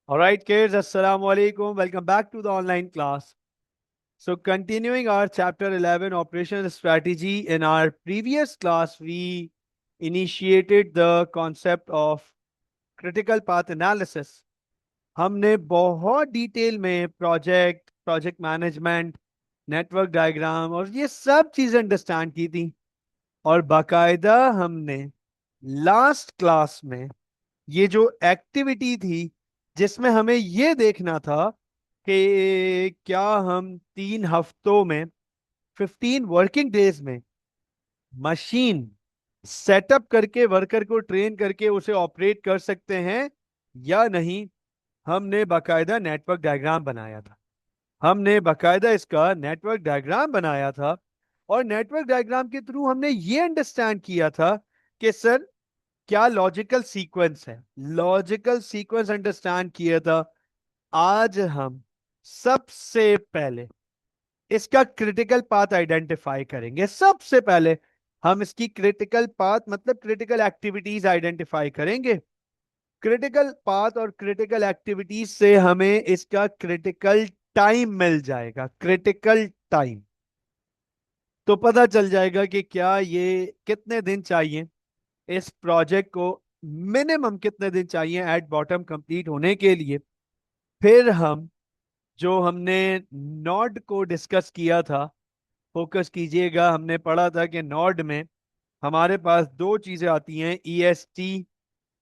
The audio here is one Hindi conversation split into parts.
All right, kids, Assalamu alaikum. Welcome back to the online class. So, continuing our chapter 11, Operational Strategy, in our previous class, we initiated the concept of critical path analysis. हमने बहुत डिटेल में प्रोजेक्ट मैनेजमेंट, नेटवर्क डायग्राम और ये सब चीजें अंडरस्टैंड की थी। और बाकायदा हमने लास्ट क्लास में ये जो एक्टिविटी थी जिसमें हमें ये देखना था कि क्या हम 3 हफ्तों में 15 वर्किंग डेज में मशीन सेटअप करके वर्कर को ट्रेन करके उसे ऑपरेट कर सकते हैं या नहीं। हमने बाकायदा नेटवर्क डायग्राम बनाया था। हमने बाकायदा इसका नेटवर्क डायग्राम बनाया था और नेटवर्क डायग्राम के थ्रू हमने ये अंडरस्टैंड किया था कि सर क्या लॉजिकल सीक्वेंस है। लॉजिकल सीक्वेंस अंडरस्टैंड किया था। आज हम सबसे पहले इसका क्रिटिकल पाथ आइडेंटिफाई करेंगे। सबसे पहले हम इसकी क्रिटिकल पाथ मतलब क्रिटिकल एक्टिविटीज आइडेंटिफाई करेंगे। क्रिटिकल पाथ और क्रिटिकल एक्टिविटीज से हमें इसका क्रिटिकल टाइम मिल जाएगा। क्रिटिकल टाइम तो पता चल जाएगा कि क्या ये कितने दिन चाहिए इस प्रोजेक्ट को, मिनिमम कितने दिन चाहिए एट बॉटम कंप्लीट होने के लिए। फिर हम जो हमने नॉड को डिस्कस किया था, फोकस कीजिएगा, हमने पढ़ा था कि नॉड में हमारे पास दो चीजें आती हैं, ईएसटी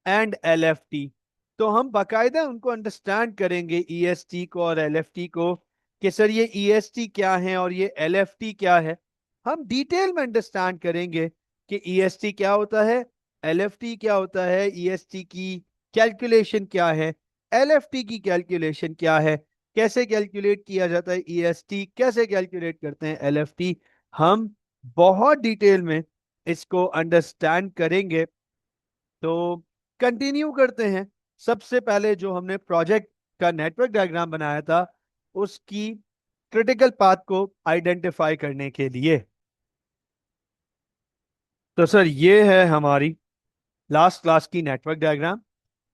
एंड एलएफटी। तो हम बाकायदा उनको अंडरस्टैंड करेंगे, ईएसटी को और एलएफटी को, कि सर ये ईएसटी क्या है और ये एलएफटी क्या है। हम डिटेल में अंडरस्टैंड करेंगे कि ईएसटी क्या होता है, एलएफटी क्या होता है, ईएसटी की कैलकुलेशन क्या है, एलएफटी की कैलकुलेशन क्या है, कैसे कैलकुलेट किया जाता है ईएसटी, कैसे कैलकुलेट करते हैं एलएफटी। हम बहुत डिटेल में इसको अंडरस्टैंड करेंगे। तो कंटिन्यू करते हैं। सबसे पहले जो हमने प्रोजेक्ट का नेटवर्क डायग्राम बनाया था उसकी क्रिटिकल पाथ को आइडेंटिफाई करने के लिए। तो सर ये है हमारी लास्ट क्लास की नेटवर्क डायग्राम।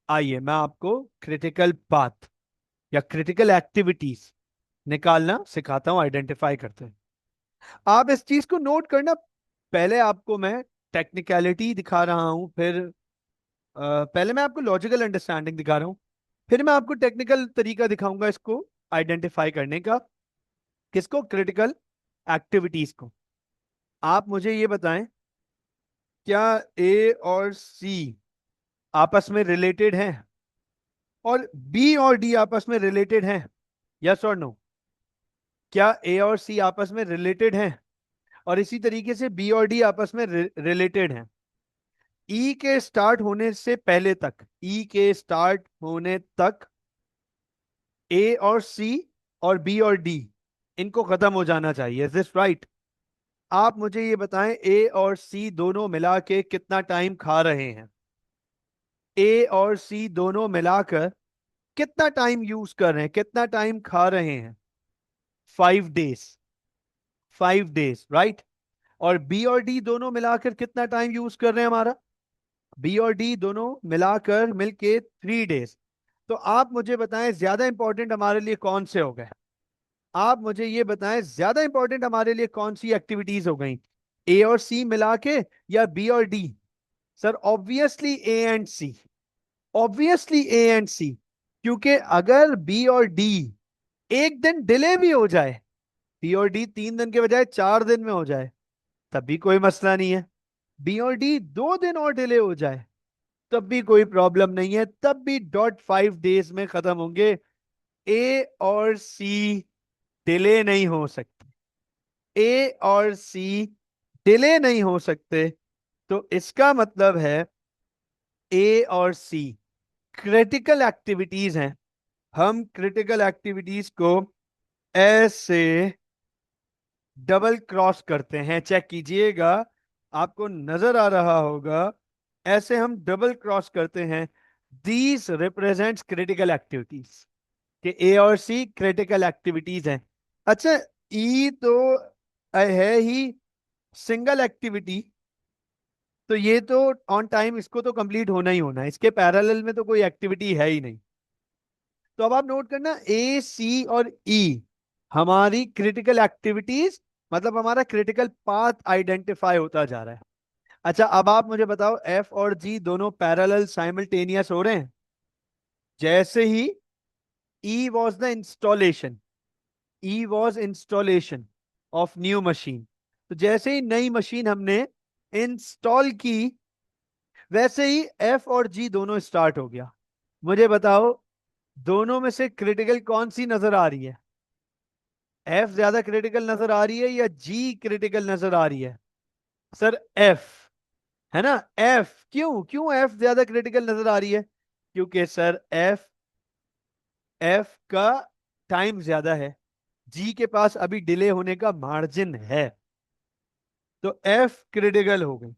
आइए मैं आपको क्रिटिकल पाथ या क्रिटिकल एक्टिविटीज निकालना सिखाता हूं, आइडेंटिफाई करते हैं। आप इस चीज को नोट करना। पहले आपको मैं टेक्निकलिटी दिखा रहा हूं, फिर पहले मैं आपको लॉजिकल अंडरस्टैंडिंग दिखा रहा हूं, फिर मैं आपको टेक्निकल तरीका दिखाऊंगा इसको आइडेंटिफाई करने का। किसको? क्रिटिकल एक्टिविटीज को। आप मुझे ये बताएं, क्या ए और सी आपस में रिलेटेड हैं और बी और डी आपस में रिलेटेड हैं? यस और नो? क्या ए और सी आपस में रिलेटेड हैं और इसी तरीके से बी और डी आपस में रिलेटेड हैं? ई के स्टार्ट होने से पहले तक, ई के स्टार्ट होने तक ए और सी और बी और डी इनको खत्म हो जाना चाहिए। Is this right? आप मुझे ये बताएं, ए और सी दोनों मिला के कितना टाइम खा रहे हैं? ए और सी दोनों मिलाकर कितना टाइम यूज कर रहे हैं, कितना टाइम खा रहे हैं? 5 डेज। 5 days, right. और बी और डी दोनों मिलाकर कितना टाइम यूज कर रहे हैं हमारा? बी और डी दोनों मिलाकर मिलके 3 डेज। तो आप मुझे बताएं ज्यादा इंपॉर्टेंट हमारे लिए कौन से हो गए? आप मुझे ये बताएं ज्यादा इंपॉर्टेंट हमारे लिए कौन सी एक्टिविटीज हो गई, ए और सी मिला के या बी और D? Sir obviously A and C. Obviously A and C. क्योंकि अगर बी और डी एक दिन डिले भी हो जाए, बी और डी 3 दिन के बजाय 4 दिन में हो जाए, तब भी कोई मसला नहीं है। बी और डी 2 दिन और डिले हो जाए तब भी कोई प्रॉब्लम नहीं है, तब भी डॉट 5 डेज में खत्म होंगे। ए और सी डिले नहीं हो सकते। ए और सी डिले नहीं हो सकते। तो इसका मतलब है ए और सी क्रिटिकल एक्टिविटीज हैं। हम क्रिटिकल एक्टिविटीज को ऐसे डबल क्रॉस करते हैं, चेक कीजिएगा, आपको नजर आ रहा होगा। ऐसे हम डबल क्रॉस करते हैं। दीज रिप्रेजेंट्स क्रिटिकल एक्टिविटीज, कि ए और सी क्रिटिकल एक्टिविटीज हैं। अच्छा, ई तो है ही सिंगल एक्टिविटी, तो ये तो ऑन टाइम इसको तो कंप्लीट होना ही होना है, इसके पैरेलल में तो कोई एक्टिविटी है ही नहीं। तो अब आप नोट करना, ए सी और ई हमारी क्रिटिकल एक्टिविटीज, मतलब हमारा क्रिटिकल पाथ आइडेंटिफाई होता जा रहा है। अच्छा, अब आप मुझे बताओ, एफ और जी दोनों पैरेलल साइमल्टेनियस हो रहे हैं। जैसे ही E was the installation, E was installation of new machine, तो जैसे ही नई मशीन हमने इंस्टॉल की, वैसे ही एफ और जी दोनों स्टार्ट हो गया। मुझे बताओ, दोनों में से क्रिटिकल कौन सी नजर आ रही है? एफ ज्यादा क्रिटिकल नजर आ रही है या जी क्रिटिकल नजर आ रही है? सर एफ, है ना? एफ। क्यों क्यों एफ ज्यादा क्रिटिकल नजर आ रही है? क्योंकि सर एफ, एफ का टाइम ज्यादा है, जी के पास अभी डिले होने का मार्जिन है, तो एफ क्रिटिकल हो गई।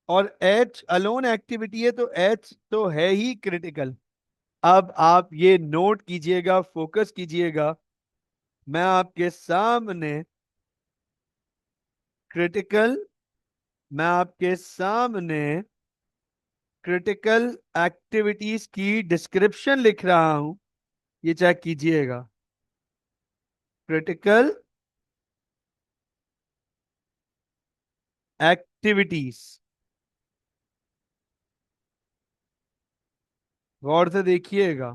और एच अलोन एक्टिविटी है, तो एच तो है ही क्रिटिकल। अब आप ये नोट कीजिएगा, फोकस कीजिएगा, मैं आपके सामने क्रिटिकल, मैं आपके सामने क्रिटिकल एक्टिविटीज की डिस्क्रिप्शन लिख रहा हूं, ये चेक कीजिएगा। क्रिटिकल एक्टिविटीज, गौर से देखिएगा।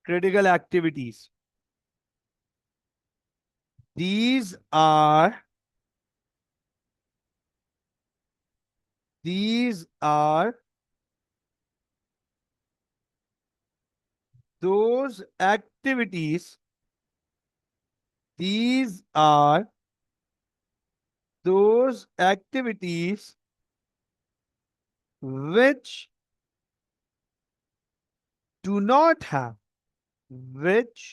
Critical activities, these are, these are those activities, these are those activities which do not have, which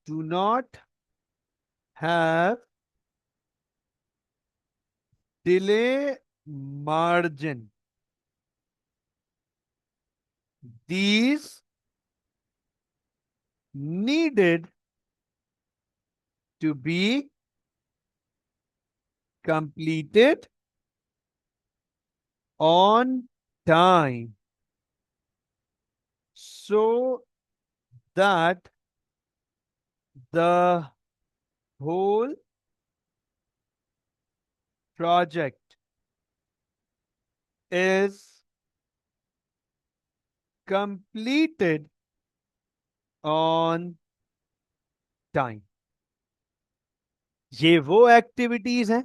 do not have delay margin. These needed to be completed on time so that the whole project is completed on time. ये वो एक्टिविटीज हैं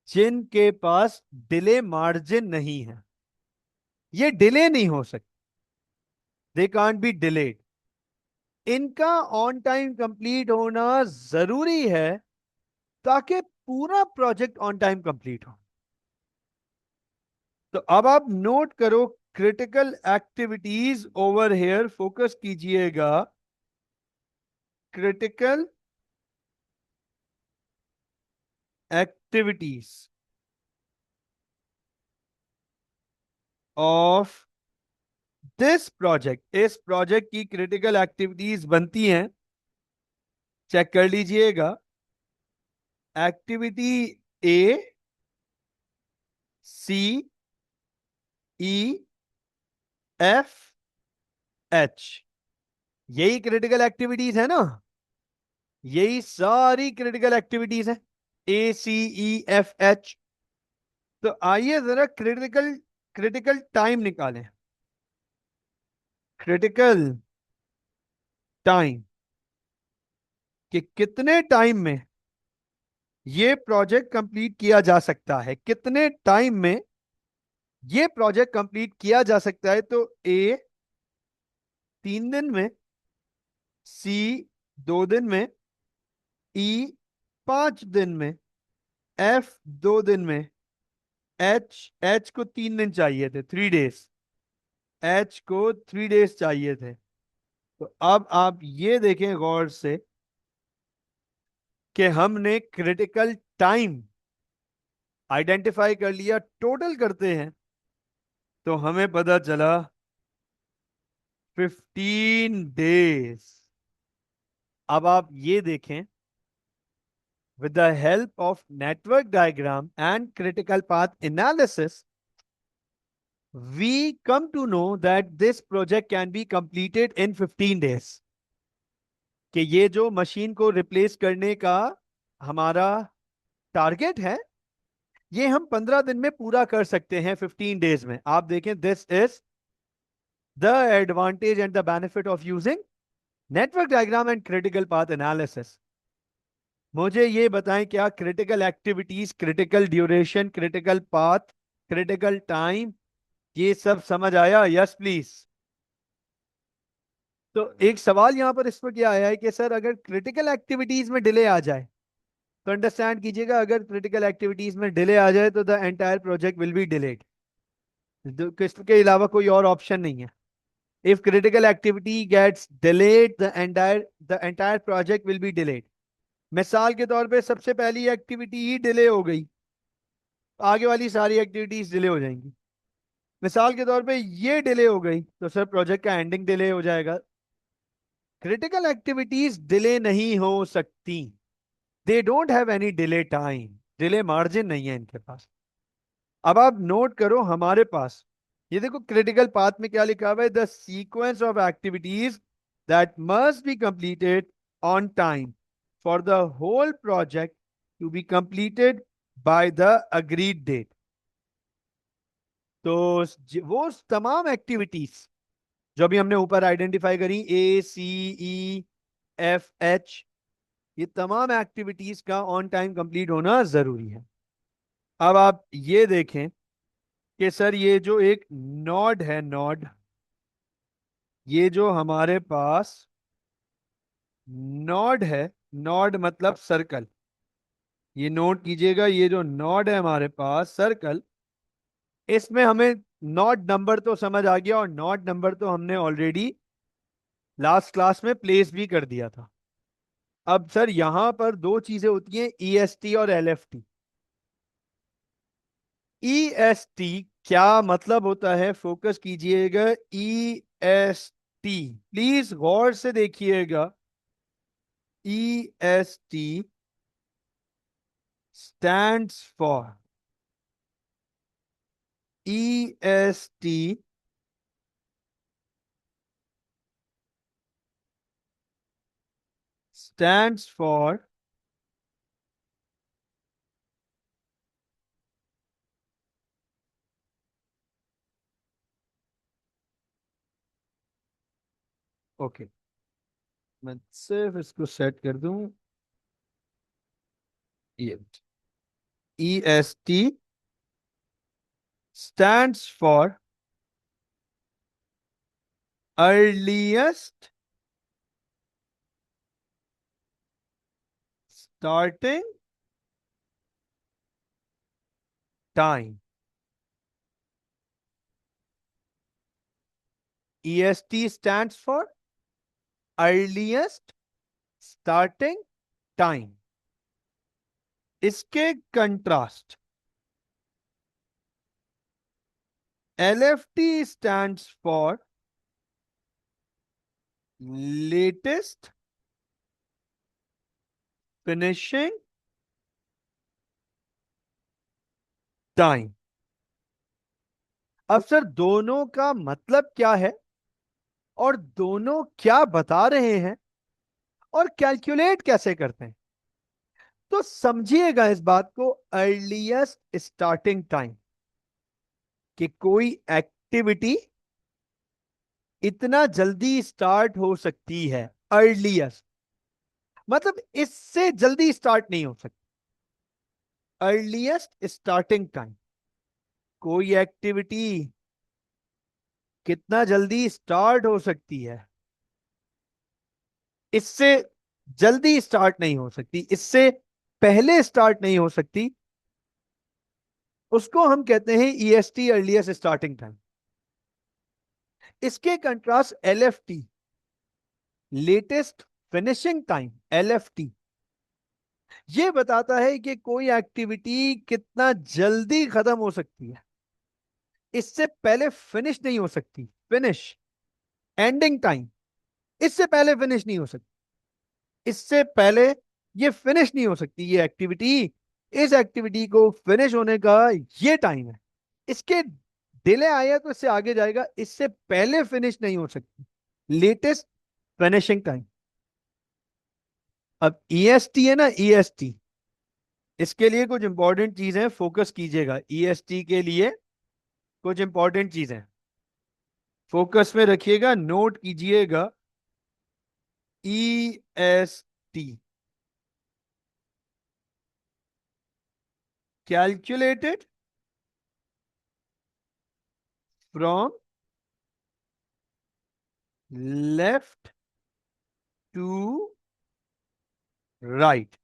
जिनके पास डिले मार्जिन नहीं है, ये डिले नहीं हो सकती, दे कांट बी डिलेड। इनका ऑन टाइम कंप्लीट होना जरूरी है ताकि पूरा प्रोजेक्ट ऑन टाइम कंप्लीट हो। तो अब आप नोट करो, critical activities over here, focus कीजिएगा। Critical activities of this project, इस प्रोजेक्ट की क्रिटिकल एक्टिविटीज बनती हैं, चेक कर लीजिएगा। Activity A, C, E, F, H, यही क्रिटिकल एक्टिविटीज है ना? यही सारी क्रिटिकल एक्टिविटीज है, ए सी ई एफ एच। तो आइए जरा क्रिटिकल क्रिटिकल टाइम निकालें। क्रिटिकल टाइम, कि कितने टाइम में ये प्रोजेक्ट कंप्लीट किया जा सकता है, कितने टाइम में ये प्रोजेक्ट कंप्लीट किया जा सकता है। तो ए 3 दिन में, सी 2 दिन में, ई 5 दिन में, एफ 2 दिन में, एच, एच को 3 दिन चाहिए थे, 3 डेज, एच को 3 डेज चाहिए थे। तो अब आप ये देखें गौर से कि हमने क्रिटिकल टाइम आइडेंटिफाई कर लिया, टोटल करते हैं तो हमें पता चला 15 डेज। अब आप ये देखें, with the help of network diagram and critical path analysis, we come to know that this project can be completed in 15 days, कि ये जो मशीन को रिप्लेस करने का हमारा टारगेट है, ये हम 15 दिन में पूरा कर सकते हैं, 15 डेज में। आप देखें, this is the advantage and the benefit of using network diagram and critical path analysis. मुझे ये बताएं, क्या critical activities, critical duration, critical path, critical time, ये सब समझ आया? Yes please. तो एक सवाल यहां पर इस पर क्या आया है कि सर अगर क्रिटिकल एक्टिविटीज में डिले आ जाए, तो अंडरस्टैंड कीजिएगा, अगर क्रिटिकल एक्टिविटीज में डिले आ जाए तो the entire project will be delayed. इसके अलावा कोई और ऑप्शन नहीं है। If critical activity gets delayed, the entire project will be delayed. मिसाल के तौर पे सबसे पहली एक्टिविटी ही डिले हो गई, आगे वाली सारी एक्टिविटीज डिले हो जाएंगी। मिसाल के तौर पे ये डिले हो गई तो सर प्रोजेक्ट का एंडिंग डिले हो जाएगा। क्रिटिकल एक्टिविटीज डिले नहीं हो सकती, they don't have any delay time, delay margin नहीं है इनके पास। अब आप नोट करो हमारे पास, ये देखो क्रिटिकल पाथ में क्या लिखा हुआ है, the sequence of activities that must be completed on time for the whole project to be completed by the agreed date. तो वो तमाम एक्टिविटीज जो अभी हमने ऊपर आइडेंटिफाई करी, ACEFH, ये तमाम एक्टिविटीज का ऑन टाइम कंप्लीट होना जरूरी है। अब आप ये देखें कि सर ये जो एक नोड है, नोड, ये जो हमारे पास नोड है, नोड मतलब सर्कल, ये नोट कीजिएगा, ये जो नोड है हमारे पास सर्कल, इसमें हमें नोड नंबर तो समझ आ गया, और नोड नंबर तो हमने ऑलरेडी लास्ट क्लास में प्लेस भी कर दिया था। अब सर यहां पर दो चीजें होती हैं, EST और LFT। EST क्या मतलब होता है, फोकस कीजिएगा, EST प्लीज गौर से देखिएगा। EST stands for, EST stands for okay, मैं सिर्फ इसको सेट कर दूं, ये EST stands for earliest starting time। EST stands for earliest starting time। इसके contrast LFT stands for latest finishing time। अब सर दोनों का मतलब क्या है, और दोनों क्या बता रहे हैं, और कैलकुलेट कैसे करते हैं, तो समझिएगा इस बात को। अर्लीस्ट स्टार्टिंग टाइम, कि कोई एक्टिविटी इतना जल्दी स्टार्ट हो सकती है, अर्लीस्ट मतलब इससे जल्दी स्टार्ट नहीं हो सकती। अर्लीस्ट स्टार्टिंग टाइम, कोई एक्टिविटी कितना जल्दी स्टार्ट हो सकती है, इससे जल्दी स्टार्ट नहीं हो सकती, इससे पहले स्टार्ट नहीं हो सकती, उसको हम कहते हैं EST, अर्लीस्ट स्टार्टिंग टाइम। इसके contrast LFT, latest finishing time, LFT ये बताता है कि कोई एक्टिविटी कितना जल्दी खत्म हो सकती है, इससे पहले फिनिश नहीं हो सकती। फिनिश, एंडिंग टाइम, इससे पहले फिनिश नहीं हो सकती, इससे पहले ये फिनिश नहीं हो सकती ये एक्टिविटी। इस एक्टिविटी को फिनिश होने का ये टाइम है। इसके डिले आया तो इससे आगे जाएगा, इससे पहले फिनिश नहीं हो सकती, लेटेस्ट फिनिशिंग टाइम। अब ईएसटी है ना, ईएसटी, इसके लिए कुछ इंपॉर्टेंट चीजें फोकस कीजिएगा। ईएसटी के लिए कुछ इंपॉर्टेंट चीजें फोकस में रखिएगा, नोट कीजिएगा। EST calculated from left to right.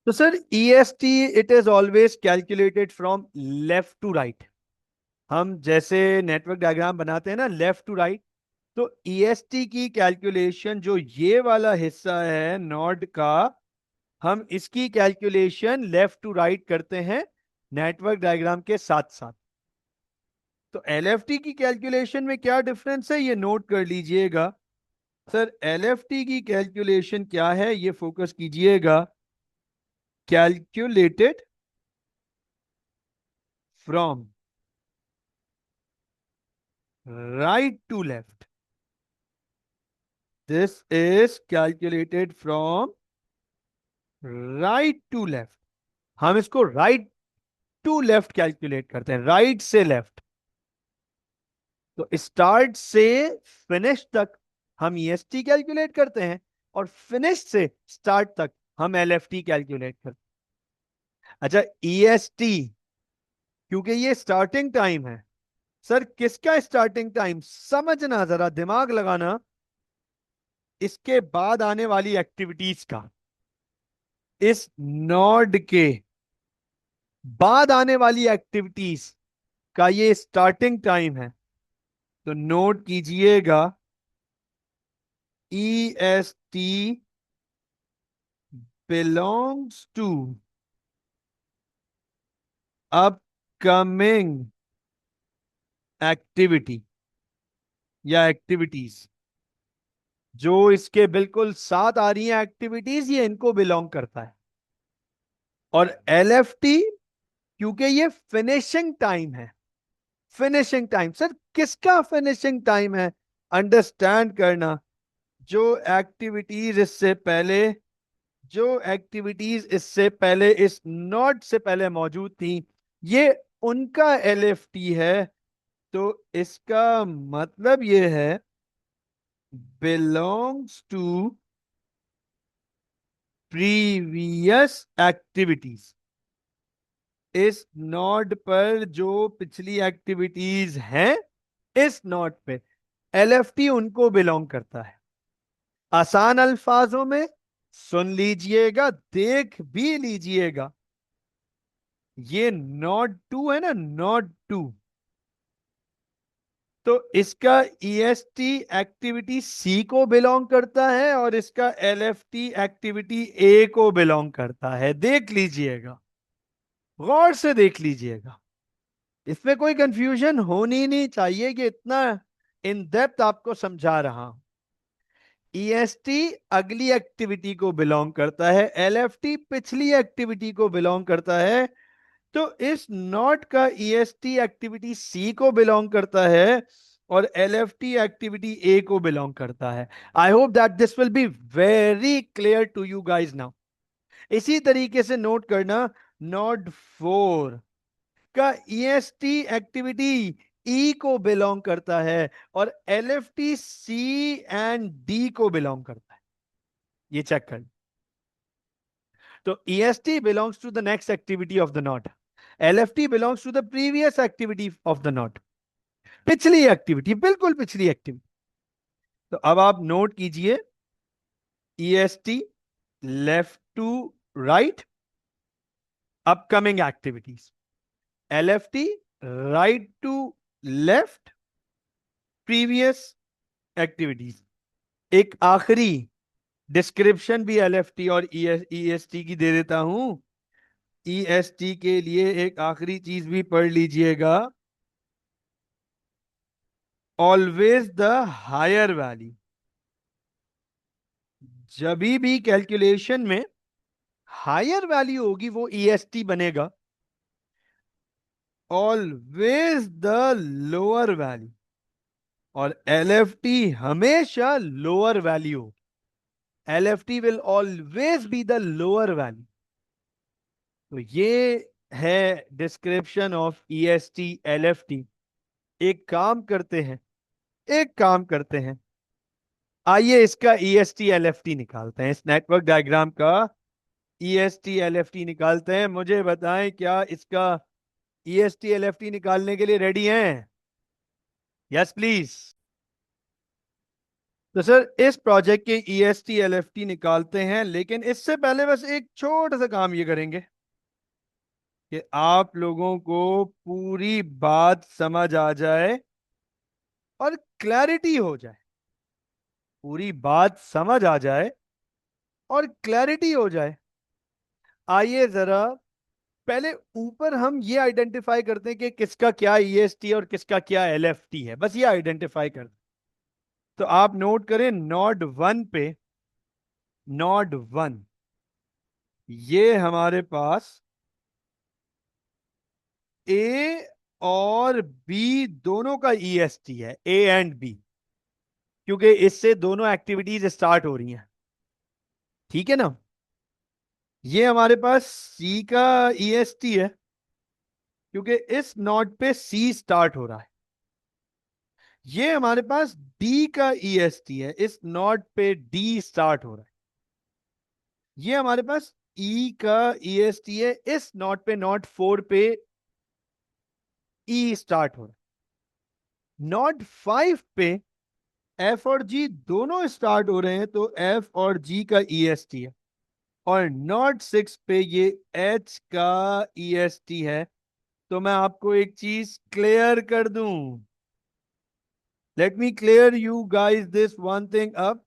तो sir EST it is always calculated from left to right. हम जैसे नेटवर्क डायग्राम बनाते हैं ना, लेफ्ट टू राइट, तो ईएसटी की कैलकुलेशन जो ये वाला हिस्सा है नॉड का, हम इसकी कैलकुलेशन लेफ्ट टू राइट करते हैं नेटवर्क डायग्राम के साथ साथ। तो एलएफटी की कैलकुलेशन में क्या डिफरेंस है ये नोट कर लीजिएगा। सर एलएफटी की कैलकुलेशन क्या है ये फोकस कीजिएगा, calculated from right to left. This is calculated from right to left. हम इसको राइट टू लेफ्ट कैलकुलेट करते हैं, राइट से लेफ्ट। तो स्टार्ट से फिनिश तक हम ईएसटी कैलकुलेट करते हैं, और फिनिश से स्टार्ट तक हम एलएफटी कैलकुलेट करते हैं। अच्छा, ईएसटी क्योंकि ये स्टार्टिंग टाइम है। सर किसका स्टार्टिंग टाइम, समझना, जरा दिमाग लगाना, इसके बाद आने वाली एक्टिविटीज का, इस नोड के बाद आने वाली एक्टिविटीज का ये स्टार्टिंग टाइम है। तो नोट कीजिएगा, E S T belongs to upcoming activity या एक्टिविटीज। जो इसके बिल्कुल साथ आ रही हैं एक्टिविटीज, ये इनको बिलोंग करता है। और एलएफटी क्योंकि ये फिनिशिंग टाइम है। फिनिशिंग टाइम, सर किसका फिनिशिंग टाइम है, अंडरस्टैंड करना। जो एक्टिविटीज इससे पहले जो एक्टिविटीज इससे पहले इस नोट से पहले मौजूद थी, ये उनका एलएफटी है। तो इसका मतलब ये है बिलोंग्स टू प्रीवियस एक्टिविटीज। इस नोड पर जो पिछली एक्टिविटीज हैं, इस नोड पे एलएफटी उनको बिलोंग करता है। आसान अल्फाजों में सुन लीजिएगा, देख भी लीजिएगा। ये नोड टू है ना, नोड टू, तो इसका ईएसटी एक्टिविटी सी को बिलोंग करता है और इसका एलएफटी एक्टिविटी ए को बिलोंग करता है। देख लीजिएगा, गौर से देख लीजिएगा, इसमें कोई कंफ्यूजन होनी नहीं चाहिए कि इतना इन डेप्थ आपको समझा रहा हूं। ईएसटी अगली एक्टिविटी को बिलोंग करता है, एलएफटी पिछली एक्टिविटी को बिलोंग करता है। तो इस नॉट का ईएसटी एक्टिविटी सी को बिलोंग करता है और एलएफटी एक्टिविटी ए को बिलोंग करता है। I hope that this will be very clear to you guys now. इसी तरीके से नोट करना, नोड 4 का ईएसटी एक्टिविटी ई को बिलोंग करता है और एलएफटी सी एंड डी को बिलोंग करता है। ये चेक कर। तो EST belongs to the next activity of the node, LFT belongs to the previous activity of the node. पिछली एक्टिविटी, बिल्कुल पिछली एक्टिविटी। तो अब आप नोट कीजिए, EST left to right upcoming activities, LFT right to left previous activities. एक आखिरी डिस्क्रिप्शन भी एलएफटी और ईएसटी की दे देता हूं। ईएसटी के लिए एक आखिरी चीज भी पढ़ लीजिएगा, ऑलवेज द हायर वैल्यू। जब भी कैलकुलेशन में हायर वैल्यू होगी वो ईएसटी बनेगा, ऑलवेज द लोअर वैल्यू, और LFT हमेशा lower value. LFT will always be the lower value. तो ये है डिस्क्रिप्शन ऑफ EST LFT। एक काम करते हैं, एक काम करते हैं, आइए इसका EST LFT निकालते हैं, इस नेटवर्क डायग्राम का EST LFT निकालते हैं। मुझे बताएं, क्या इसका EST LFT निकालने के लिए रेडी हैं? Yes please. तो सर इस प्रोजेक्ट के EST LFT निकालते हैं, लेकिन इससे पहले बस एक छोटा सा काम ये करेंगे कि आप लोगों को पूरी बात समझ आ जाए और क्लैरिटी हो जाए, पूरी बात समझ आ जाए और क्लैरिटी हो जाए। आइए जरा पहले ऊपर हम ये आइडेंटिफाई करते हैं कि किसका क्या EST और किसका क्या LFT है, बस ये आइडेंटिफाई करते हैं। तो आप नोट करें नोड 1 पे, नोड 1, ये हमारे पास ए और बी दोनों का EST है, ए एंड बी, क्योंकि इससे दोनों एक्टिविटीज स्टार्ट हो रही हैं। ठीक है ना? ये हमारे पास सी का EST है, क्योंकि इस नोड पे सी स्टार्ट हो रहा है। ये हमारे पास डी का EST है, इस नोड पे डी स्टार्ट हो रहा है। ये हमारे पास ई का EST है, इस नोड पे, नोड 4 पे ई स्टार्ट हो रहा है। नोड 5 पे एफ और जी दोनों स्टार्ट हो रहे हैं, तो एफ और जी का EST है। और नोड 6 पे ये एच का EST है। तो मैं आपको एक चीज क्लियर कर दूं, let me clear you guys this one thing up,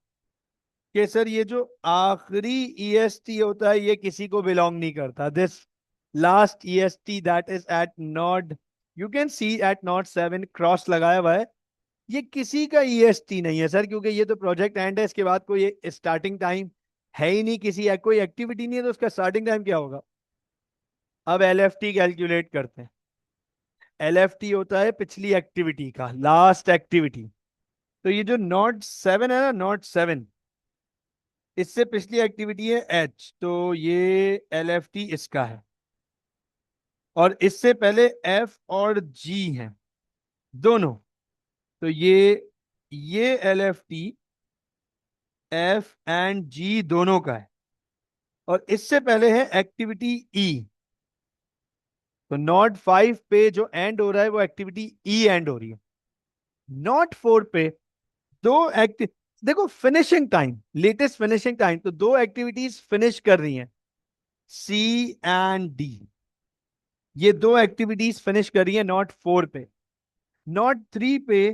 कि सर ये जो आखिरी EST होता है ये किसी को बिलोंग नहीं करता। This last EST that is at node, you can see at node 7 cross लगाया हुआ है, ये किसी का EST नहीं है सर, क्योंकि ये तो प्रोजेक्ट एंड है, इसके बाद कोई स्टार्टिंग टाइम है ही नहीं, किसी कोई एक्टिविटी नहीं है, तो उसका स्टार्टिंग टाइम क्या होगा? अब LFT कैलकुलेट करते हैं। LFT होता है पिछली एक्टिविटी का, लास्ट एक्टिविटी। तो ये जो नॉट 7 है ना, नॉट 7, इससे पिछली एक्टिविटी है H, तो ये LFT इसका है। और इससे पहले F और G हैं दोनों, तो ये LFT F एंड G दोनों का है। और इससे पहले है एक्टिविटी E, तो नॉट 5 पे जो एंड हो रहा है वो एक्टिविटी E एंड हो रही है। नॉट 4 पे दो एक्टिव, देखो finishing time, latest finishing time, तो दो एक्टिविटीज फिनिश कर रही हैं, C एंड D। ये दो एक्टिविटीज फिनिश कर रही है नॉट 4 पे। नॉट 3 पे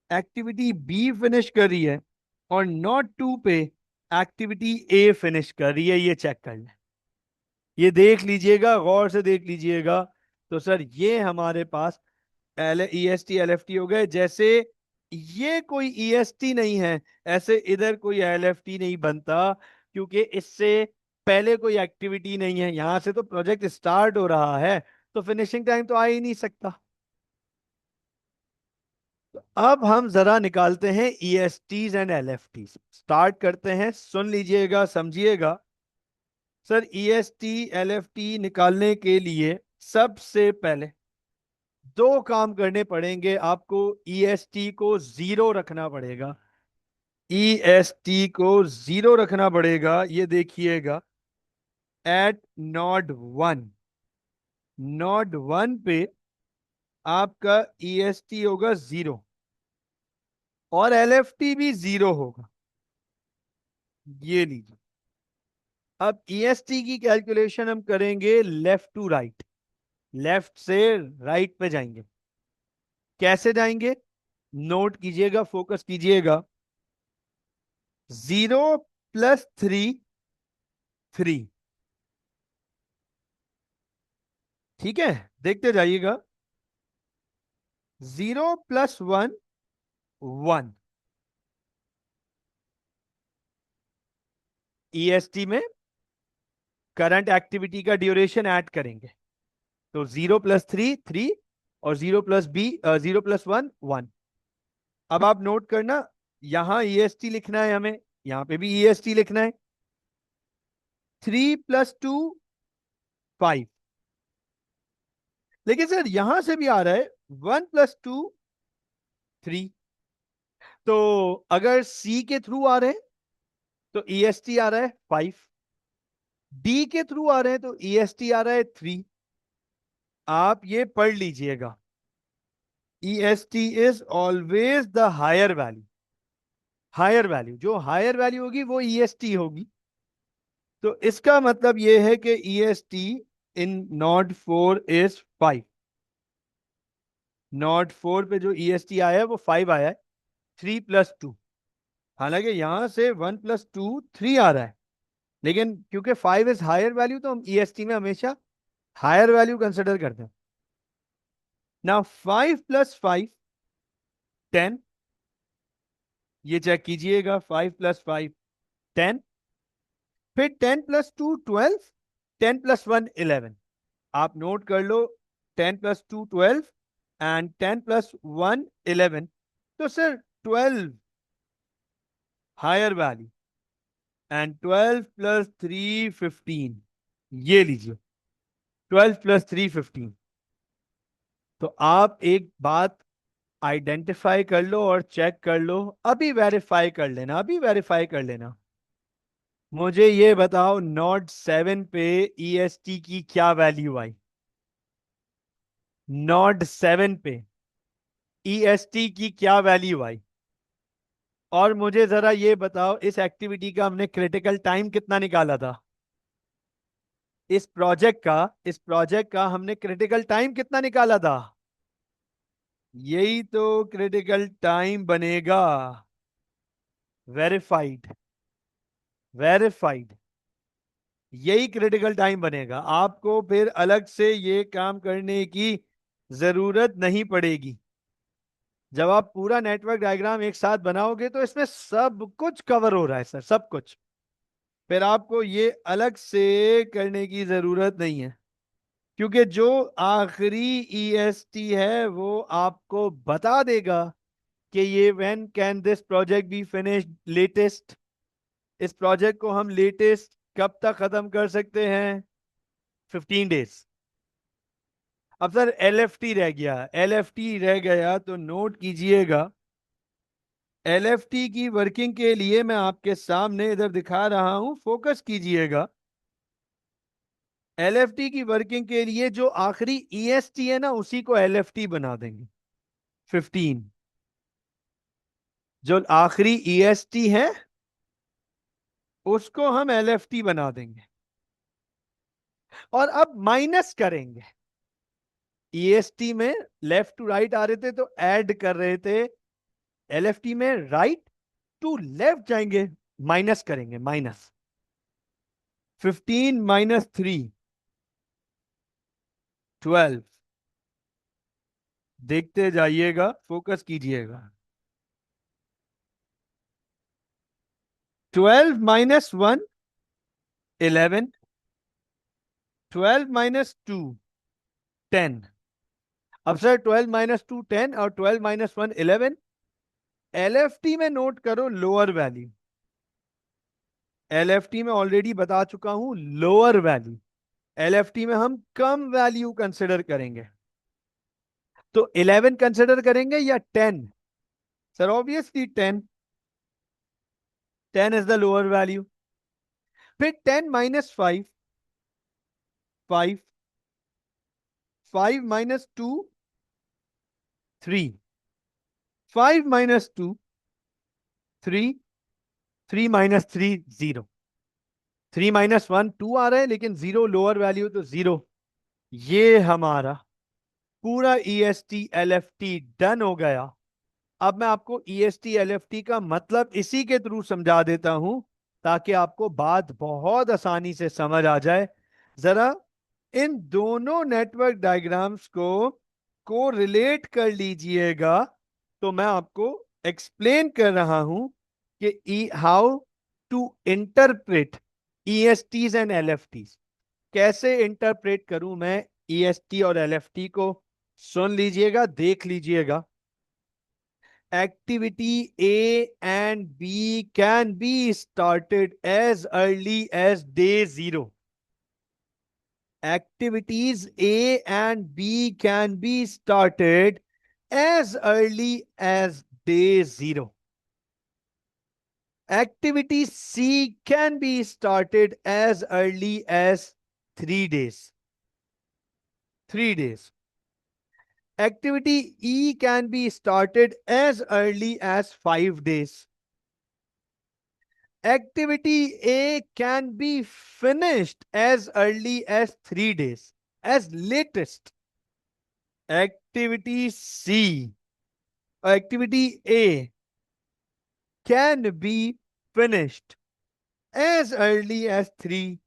एक्टिविटी बी फिनिश कर रही है, और नॉट 2 पे एक्टिविटी ए फिनिश कर रही है। ये चेक कर लें, ये देख लीजिएगा, गौर से देख लीजिएगा। तो सर ये हमारे पास EST LFT हो गए। जैसे ये कोई EST नहीं है, ऐसे इधर कोई LFT नहीं बनता, क्योंकि इससे पहले कोई एक्टिविटी नहीं है, यहां से तो प्रोजेक्ट स्टार्ट हो रहा है, तो फिनिशिंग टाइम तो आ ही नहीं सकता। तो अब हम जरा निकालते हैं ESTs एंड LFTs। स्टार्ट करते हैं, सुन लीजिएगा, समझिएगा। सर EST LFT निकालने के लिए सबसे पहले दो काम करने पड़ेंगे आपको। EST को जीरो रखना पड़ेगा, EST को जीरो रखना पड़ेगा। ये देखिएगा एट नॉड 1, नॉड 1 पे आपका EST होगा जीरो, और LFT भी जीरो होगा। ये लीजिए। अब EST की कैलकुलेशन हम करेंगे लेफ्ट टू राइट, लेफ्ट से राइट पे जाएंगे। कैसे जाएंगे? नोट कीजिएगा, फोकस कीजिएगा। 0 + 3, 3। ठीक है, देखते जाइएगा। 0 + 1, 1। EST में करंट एक्टिविटी का ड्यूरेशन ऐड करेंगे, तो 0+3 3, और 0+1 1। अब आप नोट करना, यहां EST लिखना है हमें, यहां पे भी EST लिखना है। 3+2 5। लेकिन सर यहां से भी आ रहा है 1+2 3। तो अगर C के थ्रू आ रहे हैं तो EST आ रहा है 5। D के थ्रू आ रहे हैं तो EST आ रहा है 3। आप ये पढ़ लीजिएगा, EST is always the higher value. Higher value, जो हायर वैल्यू होगी वो EST होगी। तो इसका मतलब ये है कि EST in not 4 is 5। Not 4 पे जो EST आया है वो 5 आया है, 3+2। हालांकि यहां से 1+2 3 आ रहा है, लेकिन क्योंकि 5 इज हायर वैल्यू तो हम EST में हमेशा हायर वैल्यू कंसिडर करते हैं। ना 5+5 10। ये चेक कीजिएगा, 5+5 10। फिर 10+2 12। 10+1 11। आप नोट कर लो, 10+2 12 एंड 10+1 11। तो सर 12 हायर वैल्यू एंड 12+3 15। ये लीजिए, 12+3 15। तो आप एक बात आइडेंटिफाई कर लो और चेक कर लो, अभी वेरीफाई कर लेना, अभी वेरीफाई कर लेना। मुझे ये बताओ, नॉट 7 पे EST की क्या वैल्यू आई? नॉट 7 पे EST की क्या वैल्यू आई? और मुझे जरा ये बताओ, इस एक्टिविटी का हमने क्रिटिकल टाइम कितना निकाला था? इस प्रोजेक्ट का हमने क्रिटिकल टाइम कितना निकाला था? यही तो क्रिटिकल टाइम बनेगा। वेरीफाइड, वेरीफाइड, यही क्रिटिकल टाइम बनेगा। आपको फिर अलग से ये काम करने की जरूरत नहीं पड़ेगी। जब आप पूरा नेटवर्क डायग्राम एक साथ बनाओगे तो इसमें सब कुछ कवर हो रहा है सर, सब कुछ। फिर आपको ये अलग से करने की जरूरत नहीं है, क्योंकि जो आखिरी EST है वो आपको बता देगा कि ये when can this project be finished latest. इस प्रोजेक्ट को हम लेटेस्ट कब तक खत्म कर सकते हैं? 15 डेज। अब सर LFT रह गया, LFT रह गया तो नोट कीजिएगा, LFT की वर्किंग के लिए मैं आपके सामने इधर दिखा रहा हूं, फोकस कीजिएगा। LFT की वर्किंग के लिए जो आखिरी EST है ना, उसी को LFT बना देंगे 15। जो आखिरी EST है उसको हम LFT बना देंगे, और अब माइनस करेंगे। EST में लेफ्ट टू राइट आ रहे थे तो ऐड कर रहे थे, LFT में राइट टू लेफ्ट जाएंगे, माइनस करेंगे। माइनस 15 - 3 12। देखते जाइएगा, फोकस कीजिएगा। 12 - 1 11। 12 - 2 10। अब सर 12 - 2 10 और 12 - 1 11। LFT में नोट करो लोअर वैल्यू। LFT में ऑलरेडी बता चुका हूं, लोअर वैल्यू। LFT में हम कम वैल्यू कंसिडर करेंगे। तो 11 कंसिडर करेंगे या 10? Sir obviously 10। 10 is the lower value. फिर 10 - 5 5। 5 - 2 3। 5 - 2 3। 3 - 3 0। 3 - 1 2 आ रहा है, लेकिन 0 लोअर वैल्यू तो 0। ये हमारा पूरा EST LFT डन हो गया। अब मैं आपको EST LFT का मतलब इसी के थ्रू समझा देता हूं, ताकि आपको बात बहुत आसानी से समझ आ जाए। जरा इन दोनों नेटवर्क डायग्राम्स को रिलेट कर लीजिएगा। तो मैं आपको एक्सप्लेन कर रहा हूं कि how to interpret ESTs and LFTs। कैसे इंटरप्रेट करूं मैं ईएसटी और एलएफटी को सुन लीजिएगा, देख लीजिएगा। Activity A and B can be started as early as day 0. Activities A and B can be started as early as day 0. Activity C can be started as early as 3 days. 3 days. Activity E can be started as early as 5 days. Activity A can be finished as early as 3 days, as latest. Activity C, activity A can be finished as early as 3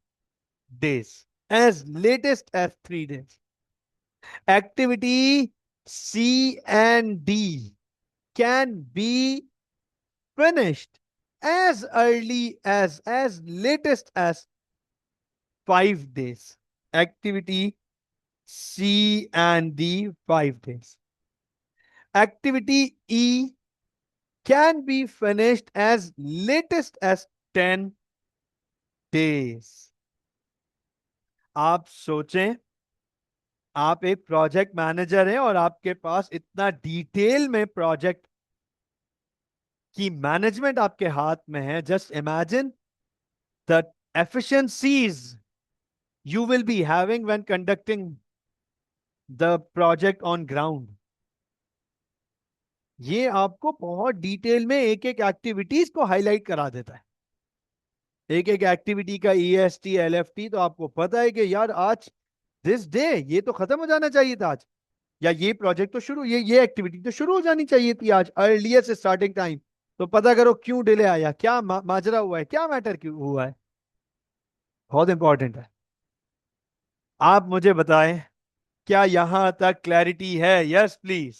days, as latest as 3 days. Activity C and D can be finished as early as latest as 5 days. Activity C and D, 5 days. Activity E can be finished as latest as 10 days. आप सोचें, आप एक प्रोजेक्ट मैनेजर हैं और आपके पास इतना डिटेल में प्रोजेक्ट की मैनेजमेंट आपके हाथ में है. Just imagine the efficiencies you will be having when conducting the project on ground. ये आपको बहुत डिटेल में एक एक एक्टिविटीज को हाईलाइट करा देता है. एक एक एक्टिविटी का ईएसटी एलएफटी तो आपको पता है कि यार आज दिस डे ये तो खत्म हो जाना चाहिए था आज, या ये प्रोजेक्ट तो शुरू, ये एक्टिविटी तो शुरू हो जानी चाहिए थी आज, अर्लीस्ट स्टार्टिंग टाइम. तो पता करो क्यों डिले आया, क्या माजरा हुआ है, क्या मैटर क्यों हुआ है. बहुत इंपॉर्टेंट है. आप मुझे बताएं, क्या यहां तक क्लैरिटी है? Yes please.